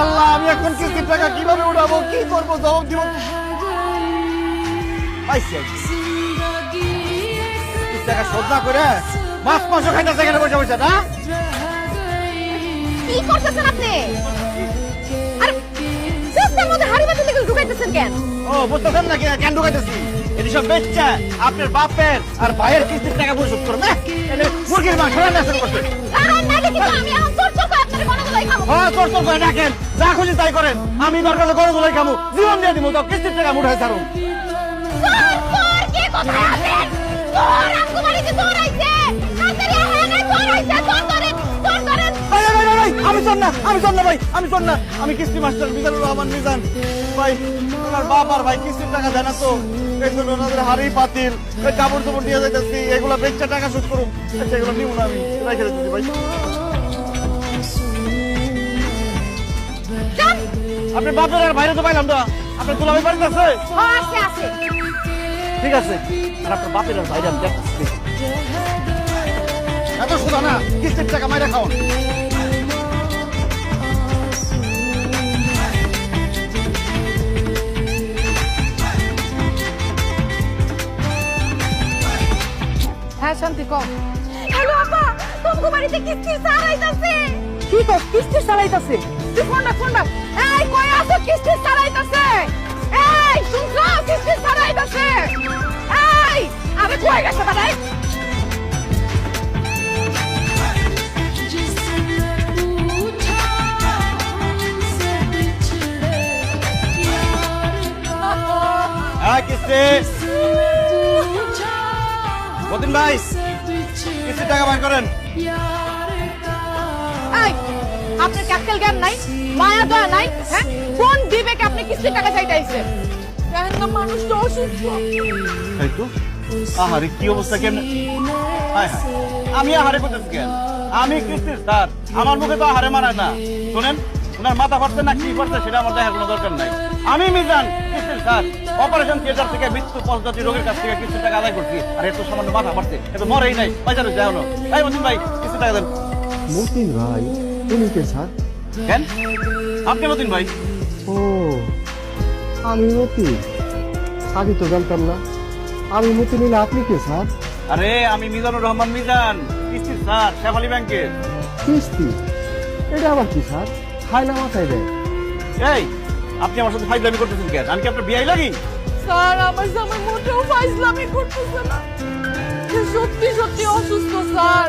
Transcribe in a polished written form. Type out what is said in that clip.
আল্লাহ, আমি এখন কিস্তির টাকা কিভাবে উঠাবো, কি করবো, জবাব দিব? পাইছি কিস্তির টাকা শোধ না করে মাছ মাংস খাইতেছে এখানে বসে বসে না। কি করতেছেন আপনি? আরে সিস্টেম মধ্যে হাড়ি বাতি থেকে ঢুকাইতেছেন কেন? ও বুঝতেছেন না কেন ঢুকাইতেছি? এটি সব বেচছে আপনার বাপের আর ভাইয়ের কিস্তির টাকা পরিশোধ করবে। মুরগির মাংস রান্না শুরু করছে। আরে নাইলে কিন্তু আমি এখন চোর চোর করে আপনার গণগুলাই খাবো। হ্যাঁ চোর চোর করে ডাকেন, যা খুশি তাই করেন, আমি দরকার গরুগুলোই খাবো, জীবন দিয়ে দিব, তো কিস্তির টাকা মুঠাই ছাড়ুন। চোর চোর কে কোথায় আছেন? চোর আমগো বাড়িতে চোর আইছে। তাড়াতাড়ি আহেন, চোর আইছে, চোর ধরেন, চোর ধরেন। আমি চোর না, আমি চোর না ভাই, আমি চোর না, আমি কিস্তি মাস্টার মিজানুর রহমান মিজান। ভাই ওনার বাপ আর ভাই কিস্তির টাকা দেয় না তো, এই জন্য ওনাদের হাড়ি পাতিল ওই কাপড় চোপড় দিয়ে যাইতেছি, এগুলো বেচা টাকা শোধ করুন। আচ্ছা এগুলো নিব না, আমি রেখে দিচ্ছি ভাই। আপনার বাপের আর বাইরে তো পাইলাম না, আপনার দুলাভাই বাড়িতে আছে? হ্যাঁ আছে আছে। ঠিক আছে, আর আপনার বাপের আর বাইরে আমি দেখতেছি। এত সোজা না, কিস্তির টাকা মাইরা খাওয়ান। হ্যাঁ শান্তি কম। হ্যালো আপা, তোমার বাড়িতে কিস্তি স্যার আইতাছে। কি কর কিস্তি চালাইতাছে? তুই ফোন রাখ। এই কই আছো? কিস্তি স্যার আইতাছে। এই শুনছো? কিস্তি স্যার আইতাছে। এই আরে কই গেছে বাড়াই? হ্যাঁ কিস্তি মতিন ভাই, কিস্তির টাকা বাইর করেন। এই আপনার ক্যাপিটাল জ্ঞান নাই, মায়া দয়া নাই, হ্যাঁ? কোন বিবেকে আপনি কিস্তির টাকা চাইতে আইছেন? দেখেন না মানুষটা অসুস্থ। এই তো আহারে কি অবস্থা, কেমন? হায় হায়, আমি আহারে করতেছি কেন? আমি কিস্তির স্যার, আমার মুখে তো আহারে মানায় না। শোনেন, ওনার মাথা ফাটছে না কি ফাটছে সেটা আমার দেখার কোনো দরকার নাই। আমি মিজান কিস্তির স্যার, অপারেশন থিয়েটার থেকে মৃত্যু পথযাত্রী রোগীর কাছ থেকে কিস্তির টাকা আদায় করছি। আর এত সামান্য মাথা ফাটছে, এত মরেই নাই, পয়সা রয়েছে এখনো। এই মতিন ভাই, কিস্তির টাকা দেন। মতিন ভাই, তুমি কে স্যার? কেন আপনি মতিন ভাই? ও আমি মতিন, আগে তো জানতাম না। আমি মতিন নিলে আপনি কে স্যার? আরে আমি মিজানুর রহমান মিজান, কিস্তির স্যার, শেফালি ব্যাংকের। কিস্তি? এটা আবার কি স্যার? খাই না মাথায় দেয়। এই আপনি আমার সাথে ফাইজলামি করতেছেন কেন? আমি কি আপনার বিয়াই লাগি? স্যার আমার জামাই মোটেও ফাইজলামি করতেছে না, সত্যি সত্যি অসুস্থ স্যার।